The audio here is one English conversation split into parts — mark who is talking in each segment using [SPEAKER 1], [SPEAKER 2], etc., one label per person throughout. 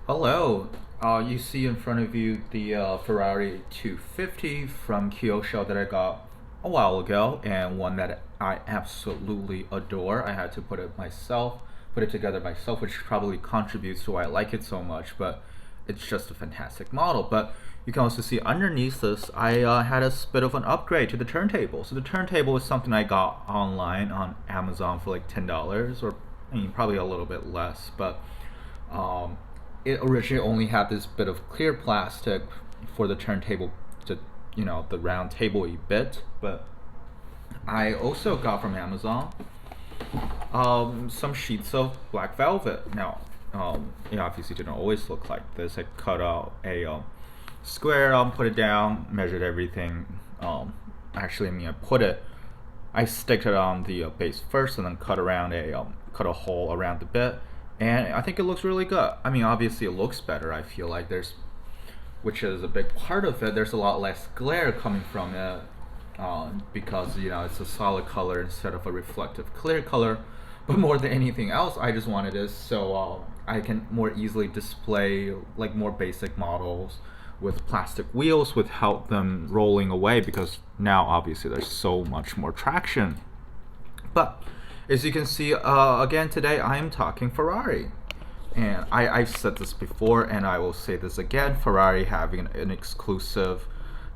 [SPEAKER 1] Hello. You see in front of you the Ferrari 250 from Kyosho that I got a while ago, and one that I absolutely adore. I had to put it together myself, which probably contributes to why I like it so much. But it's just a fantastic model. But you can also see underneath this, I had a bit of an upgrade to the turntable. So the turntable is something I got online on Amazon for like $10, or I mean probably a little bit less, but um, it originally only had this bit of clear plastic for the turntable to, the round table-y bit. But I also got from Amazon some sheets of black velvet. Now, it obviously didn't always look like this. I cut out a square, put it down, measured everything. Actually, I sticked it on the base first, and then cut a hole around the bit, and I think it looks really good. I mean, obviously, it looks better. I feel like which is a big part of it. There's a lot less glare coming from it, because it's a solid color instead of a reflective clear color. But more than anything else, I just wanted this so I can more easily display like more basic models with plastic wheels without them rolling away, because now obviously there's so much more traction. But as you can see, again today I am talking Ferrari. And I've said this before, and I will say this again: Ferrari having an exclusive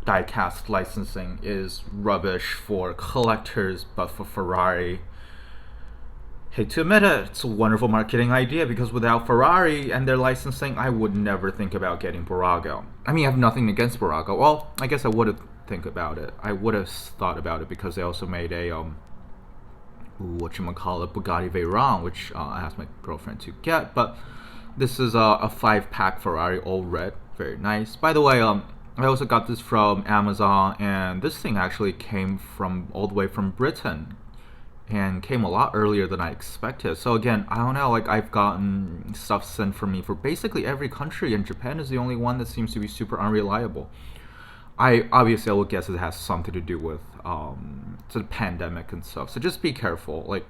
[SPEAKER 1] diecast licensing is rubbish for collectors, but for Ferrari, hate to admit it, it's a wonderful marketing idea, because without Ferrari and their licensing, I would never think about getting Bburago. I mean, I have nothing against Bburago. Well, I guess I would have think about it. I would have thought about it, because they also made a Bugatti Veyron, which I asked my girlfriend to get. But this is a 5-pack Ferrari, all red, very nice. By the way, I also got this from Amazon, and this thing actually came from all the way from Britain, and came a lot earlier than I expected. So again, I don't know, like I've gotten stuff sent for me for basically every country, and Japan is the only one that seems to be super unreliable. I would guess it has something to do with the pandemic and stuff. So just be careful. Like,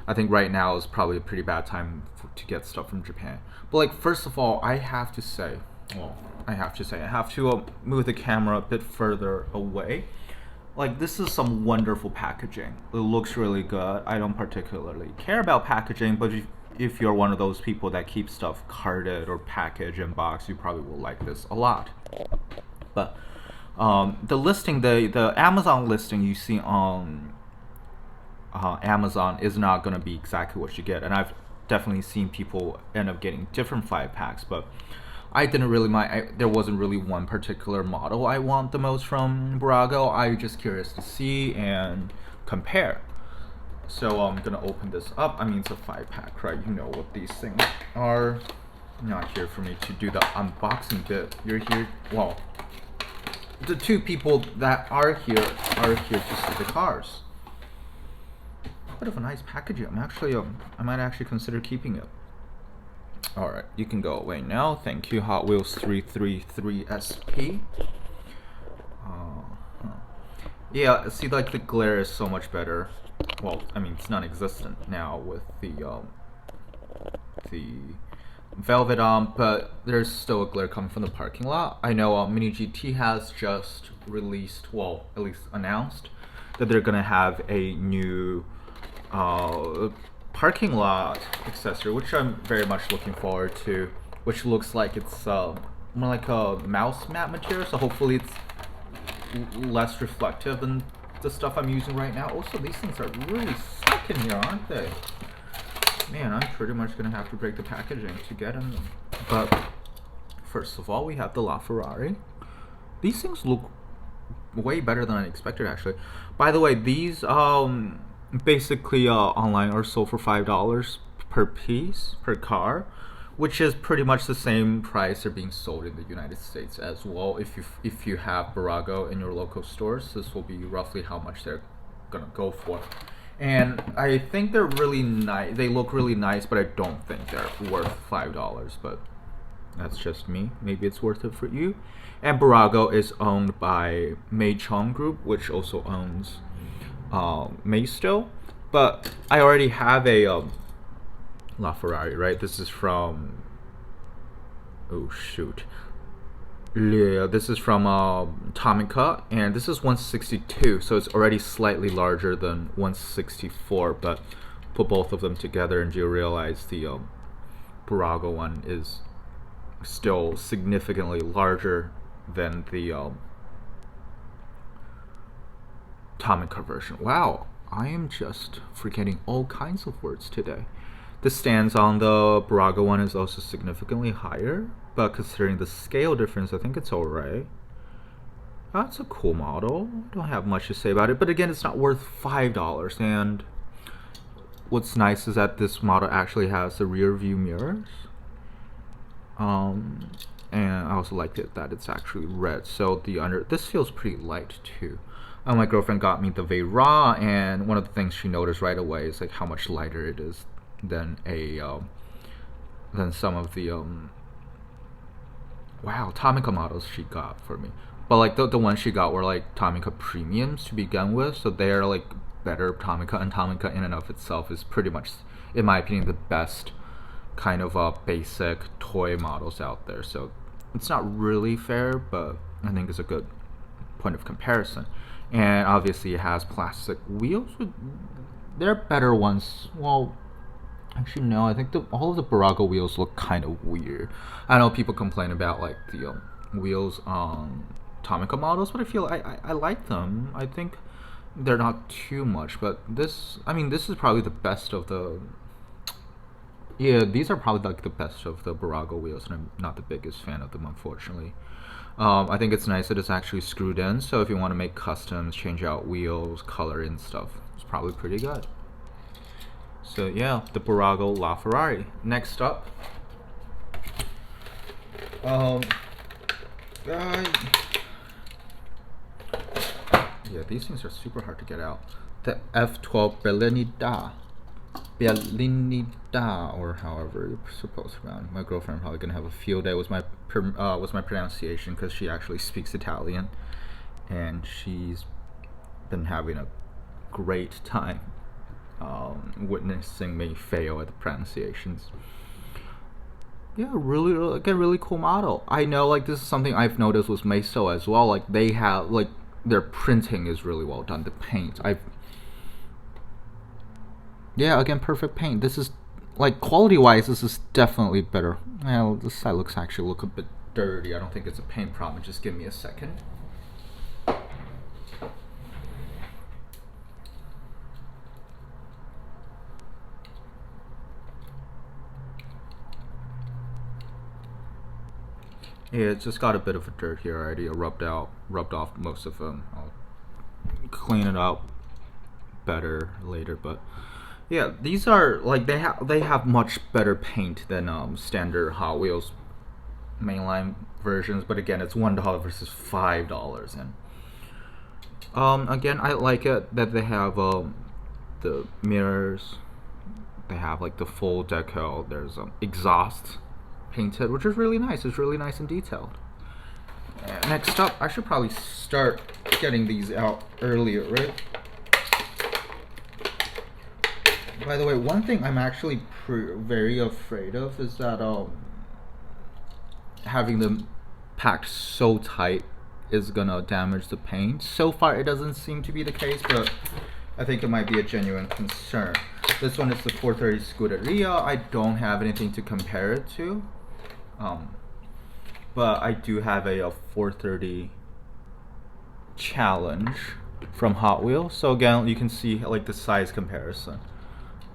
[SPEAKER 1] I think right now is probably a pretty bad time to get stuff from Japan. But like, first of all, I have to move the camera a bit further away. Like, this is some wonderful packaging. It looks really good. I don't particularly care about packaging, but if you're one of those people that keep stuff carded or packaged in box, you probably will like this a lot. But the Amazon listing you see on Amazon is not going to be exactly what you get, and I've definitely seen people end up getting different 5-packs. But I didn't really mind. There wasn't really one particular model I want the most from Bburago. I'm just curious to see and compare. So I'm gonna open this up. I mean, it's a 5-pack, right? You know what these things are. You're not here for me to do the unboxing bit. You're here. Well, the two people that are here to see the cars. Bit of a nice packaging. I might actually consider keeping it. Alright, you can go away now. Thank you, Hot Wheels 333 SP. Yeah, see, like the glare is so much better. Well, I mean, it's non-existent now with the velvet on, but there's still a glare coming from the parking lot. I know Mini GT has just released, well, at least announced, that they're gonna have a new parking lot accessory, which I'm very much looking forward to, which looks like it's more like a mouse mat material, so hopefully it's less reflective than the stuff I'm using right now. Also, these things are really stuck in here, aren't they? Man, I'm pretty much gonna have to break the packaging to get them. But first of all, we have the LaFerrari. These things look way better than I expected, actually. By the way, these basically online are sold for $5 per piece per car, which is pretty much the same price they're being sold in the United States as well. If you have Bburago in your local stores, this will be roughly how much they're gonna go for. And I think they're really nice. They look really nice, but I don't think they're worth $5. But that's just me. Maybe it's worth it for you. And Bburago is owned by Mei Chong Group, which also owns Maisto. But I already have a LaFerrari, right? This is from Oh shoot. Yeah, this is from Tomica, and this is 162, so it's already slightly larger than 164. But put both of them together, and you realize the Bburago one is still significantly larger than the Tomica version. Wow, I am just forgetting all kinds of words today. The stance on the Bburago one is also significantly higher, but considering the scale difference, I think it's alright. That's a cool model. I don't have much to say about it, but again, it's not worth $5. And what's nice is that this model actually has the rear view mirrors. And I also liked it that it's actually red. So this feels pretty light too. My girlfriend got me the Ferrari, and one of the things she noticed right away is like how much lighter it is than some of the Tomica models she got for me. But like the ones she got were like Tomica premiums to begin with, so they're like better Tomica, and Tomica in and of itself is pretty much, in my opinion, the best kind of basic toy models out there. So it's not really fair, but I think it's a good point of comparison. And obviously it has plastic wheels. They're better ones. Well, actually no, I think all of the Bburago wheels look kind of weird. I know people complain about like the wheels on Tomica models, but I feel I like them. I think they're not too much, but this is probably the best of the, yeah, these are probably like the best of the Bburago wheels, and I'm not the biggest fan of them, unfortunately. I think it's nice that it's actually screwed in, so if you want to make customs, change out wheels, color and stuff, it's probably pretty good. So yeah, the Bburago LaFerrari. Next up, yeah, these things are super hard to get out. The F12 Berlinida, or however you're supposed to pronounce it. My girlfriend probably gonna have a field day with my pronunciation, because she actually speaks Italian, and she's been having a great time witnessing me fail at the pronunciations. Yeah, really cool model. I know, like, this is something I've noticed with Meiso as well. Like, they have, like, their printing is really well done. The paint, yeah, again, perfect paint. This is, like, quality-wise, this is definitely better. Well, this side actually look a bit dirty. I don't think it's a paint problem. Just give me a second. Yeah, it's just got a bit of a dirt here already. I rubbed off most of them. I'll clean it up better later, but yeah, these are like they have much better paint than standard Hot Wheels mainline versions. But again, it's $1 versus $5, and again, I like it that they have the mirrors. They have like the full decal. There's exhaust painted, which is really nice. It's really nice and detailed. Next up, I should probably start getting these out earlier, right? By the way, one thing I'm actually very afraid of is that having them packed so tight is gonna damage the paint. So far, it doesn't seem to be the case, but I think it might be a genuine concern. This one is the 430 Scuderia. I don't have anything to compare it to. But I do have a 430 Challenge from Hot Wheels. So again, you can see like the size comparison.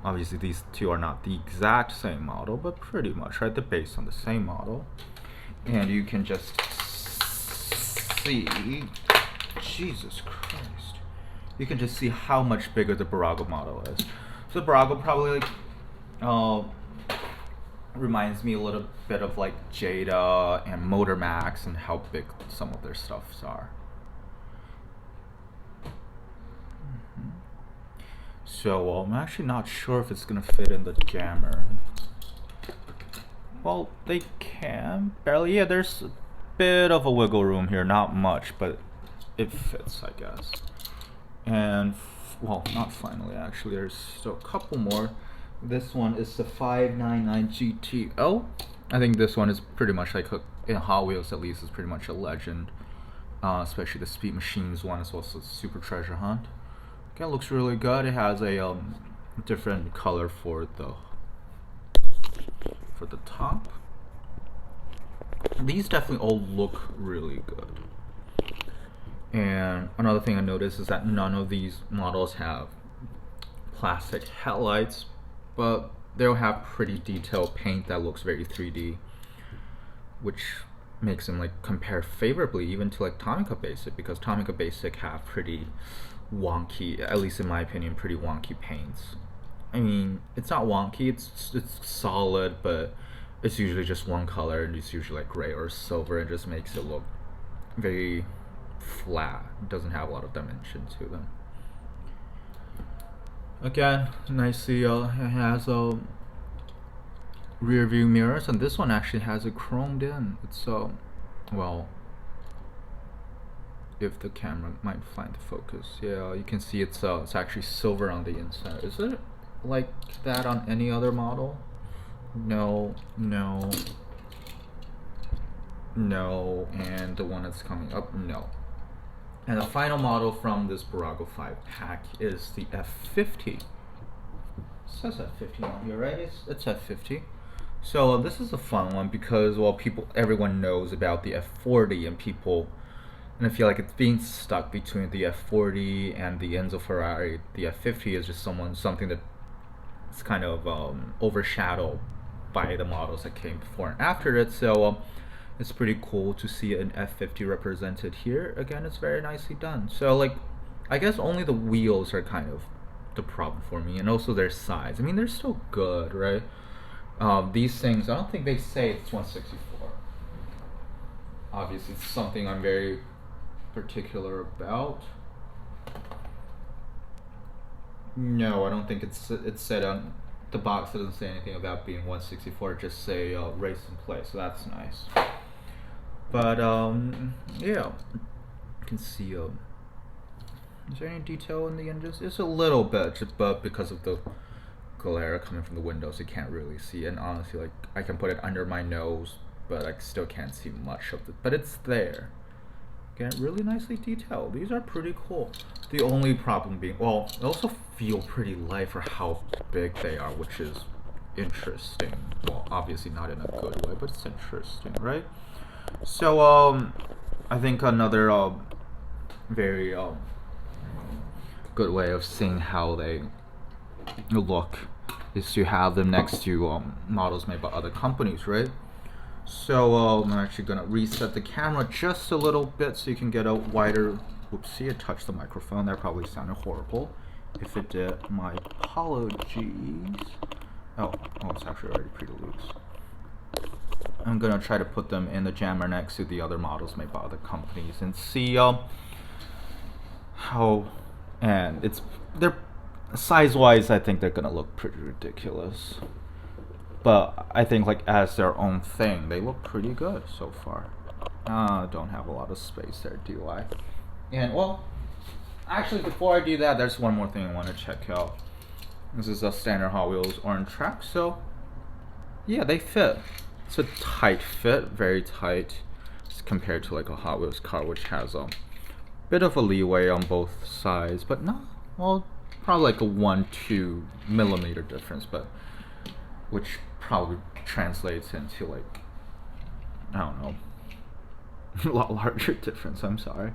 [SPEAKER 1] Obviously, these two are not the exact same model, but pretty much, right? They're based on the same model. And you can just see, Jesus Christ. You can just see how much bigger the Bburago model is. So the Bburago probably reminds me a little bit of like Jada and Motor Max and how big some of their stuffs are. So I'm actually not sure if it's gonna fit in the jammer. Well, they can barely. Yeah, there's a bit of a wiggle room here, not much, but it fits, I guess. And well, not finally, actually, there's still a couple more. This one is the 599 GTO. I think this one is pretty much like in Hot Wheels at least is pretty much a legend. Especially the Speed Machines one is also Super Treasure Hunt. Again, looks really good. It has a different color for the top. These definitely all look really good. And another thing I noticed is that none of these models have plastic headlights, but they'll have pretty detailed paint that looks very 3D, which makes them like compare favorably even to like Tomica Basic, because Tomica Basic have pretty wonky, at least in my opinion, pretty wonky paints. I mean, it's not wonky, it's solid, but it's usually just one color, and it's usually like gray or silver, and just makes it look very flat. It doesn't have a lot of dimension to them. Again, nicely it has rear view mirrors, and this one actually has it chromed in. It's well, if the camera might find the focus, yeah, you can see it's actually silver on the inside. Is it like that on any other model? No, no, no, and the one that's coming up, no. And the final model from this Bburago 5 pack is the F50. It says F50 on here, right? It's F50. So this is a fun one because, well, everyone knows about the F40, and I feel like it's being stuck between the F40 and the Enzo Ferrari. The F50 is just something that it's kind of overshadowed by the models that came before and after it. So it's pretty cool to see an F50 represented here. Again, it's very nicely done. So like, I guess only the wheels are kind of the problem for me, and also their size. I mean, they're still good, right? These things, I don't think they say it's 164. Obviously, it's something I'm very particular about. No, I don't think it's said on the box. Doesn't say anything about being 164. Just say race and play. So that's nice. But yeah, you can see. Is there any detail in the engines? It's a little bit, but because of the glare coming from the windows, you can't really see. And honestly, like, I can put it under my nose, but I still can't see much of it. But it's there. Again, really nicely detailed. These are pretty cool. The only problem being, well, they also feel pretty light for how big they are, which is interesting. Well, obviously not in a good way, but it's interesting, right? So, I think another very good way of seeing how they look is to have them next to models made by other companies, right? So I'm actually gonna reset the camera just a little bit so you can get a wider. Whoopsie, it touched the microphone. That probably sounded horrible. If it did, my apologies. Oh, it's actually already pretty loose. I'm gonna try to put them in the jammer next to the other models made by other companies and see how, and they're size-wise, I think they're gonna look pretty ridiculous. But I think like as their own thing, they look pretty good so far. Don't have a lot of space there, do I? And well, actually before I do that, there's one more thing I want to check out. This is a standard Hot Wheels orange track, so yeah, they fit. It's a tight fit, very tight, compared to like a Hot Wheels car, which has a bit of a leeway on both sides, but not, well, probably like a 1-2 millimeter difference, but which probably translates into like, I don't know, a lot larger difference. I'm sorry.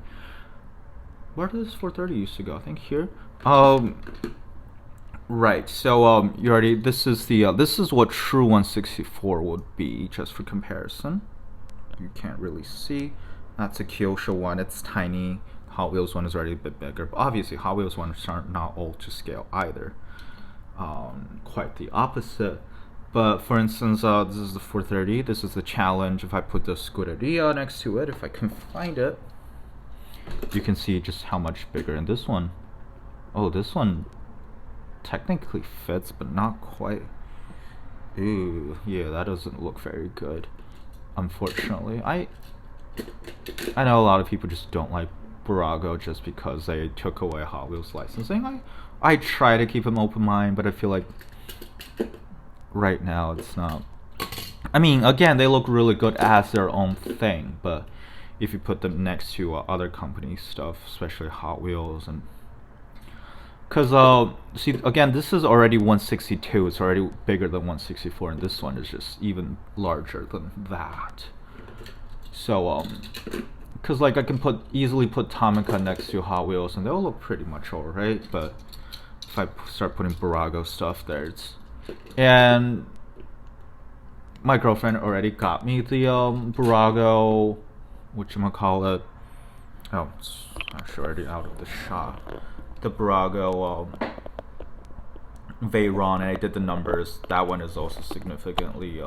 [SPEAKER 1] Where does this 430 used to go? I think here. Right. So you already. This is the. This is what true 164 would be, just for comparison. You can't really see. That's a Kyosho one. It's tiny. Hot Wheels one is already a bit bigger. But obviously, Hot Wheels ones are not all to scale either. Quite the opposite. But for instance, this is the 430. This is the Challenge. If I put the Scuderia next to it, if I can find it, you can see just how much bigger. And this one, oh, this one technically fits, but not quite. Ooh, yeah, that doesn't look very good, unfortunately. I know a lot of people just don't like Bburago just because they took away Hot Wheels licensing. I try to keep an open mind, but I feel like right now it's not I mean, again, they look really good as their own thing, but if you put them next to other companies' stuff, especially Hot Wheels, and because see, again, this is already 162. It's already bigger than 164, and this one is just even larger than that. So because like I can easily put Tomica next to Hot Wheels, and they'll look pretty much alright. But if I start putting Bburago stuff there, it's and my girlfriend already got me the Bburago, whatchamacallit. Oh, it's actually already out of the shop. The Bburago Veyron, and I did the numbers. That one is also significantly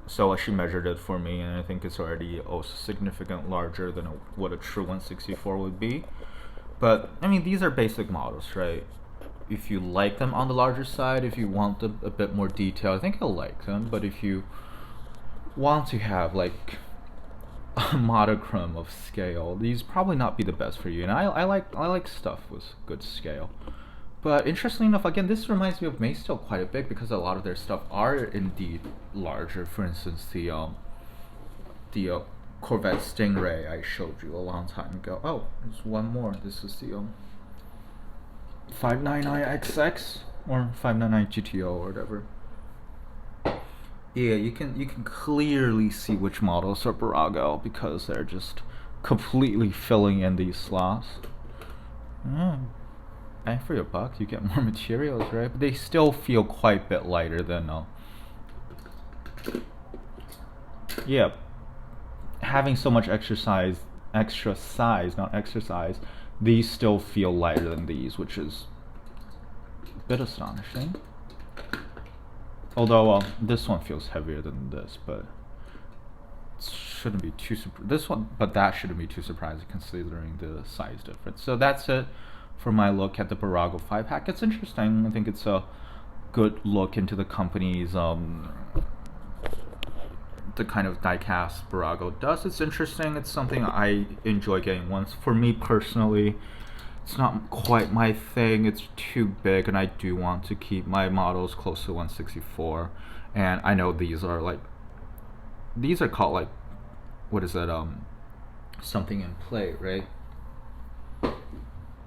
[SPEAKER 1] so she measured it for me, and I think it's already also significantly larger than what a true 164 would be. But I mean, these are basic models, right? If you like them on the larger side, if you want them a bit more detail, I think you'll like them. But if you want to have like a monochrome of scale, these probably not be the best for you. And I like stuff with good scale. But interestingly enough, again, this reminds me of Maysville quite a bit because a lot of their stuff are indeed larger. For instance, the Corvette Stingray I showed you a long time ago. Oh, there's one more. This is the 599XX or 599 GTO or whatever. Yeah, you can clearly see which models are Bburago because they're just completely filling in these slots. Bang for your buck, you get more materials, right? But they still feel quite a bit lighter than yeah, having so much extra size, not exercise, these still feel lighter than these, which is a bit astonishing. Although this one feels heavier than this, but it shouldn't be too that shouldn't be too surprising considering the size difference. So that's it for my look at the Bburago 5-pack. It's interesting. I think it's a good look into the company's the kind of diecast Bburago does. It's interesting. It's something I enjoy getting once. For me personally, it's not quite my thing. It's too big, and I do want to keep my models close to 164. And I know these are called like, what is that? Something in play, right?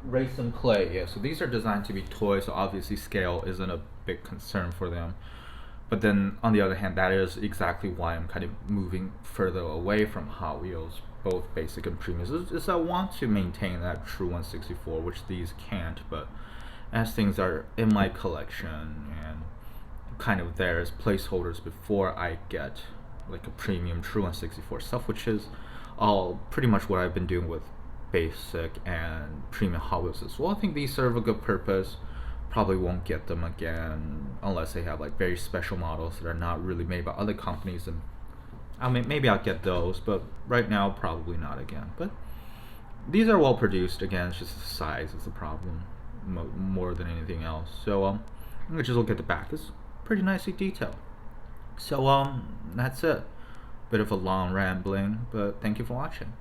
[SPEAKER 1] Race and play. Yeah. So these are designed to be toys. So obviously scale isn't a big concern for them. But then on the other hand, that is exactly why I'm kind of moving further away from Hot Wheels, both basic and premium, is I want to maintain that true 164, which these can't. But as things are in my collection and kind of there as placeholders before I get like a premium true 164 stuff, which is all pretty much what I've been doing with basic and premium Hot Wheels as well. I think these serve a good purpose. Probably won't get them again unless they have like very special models that are not really made by other companies, and I mean, maybe I'll get those, but right now probably not again. But these are well produced. Again, it's just the size is the problem more than anything else. So let's just look at the back. It's pretty nicely detailed. So that's it. Bit of a long rambling, but thank you for watching.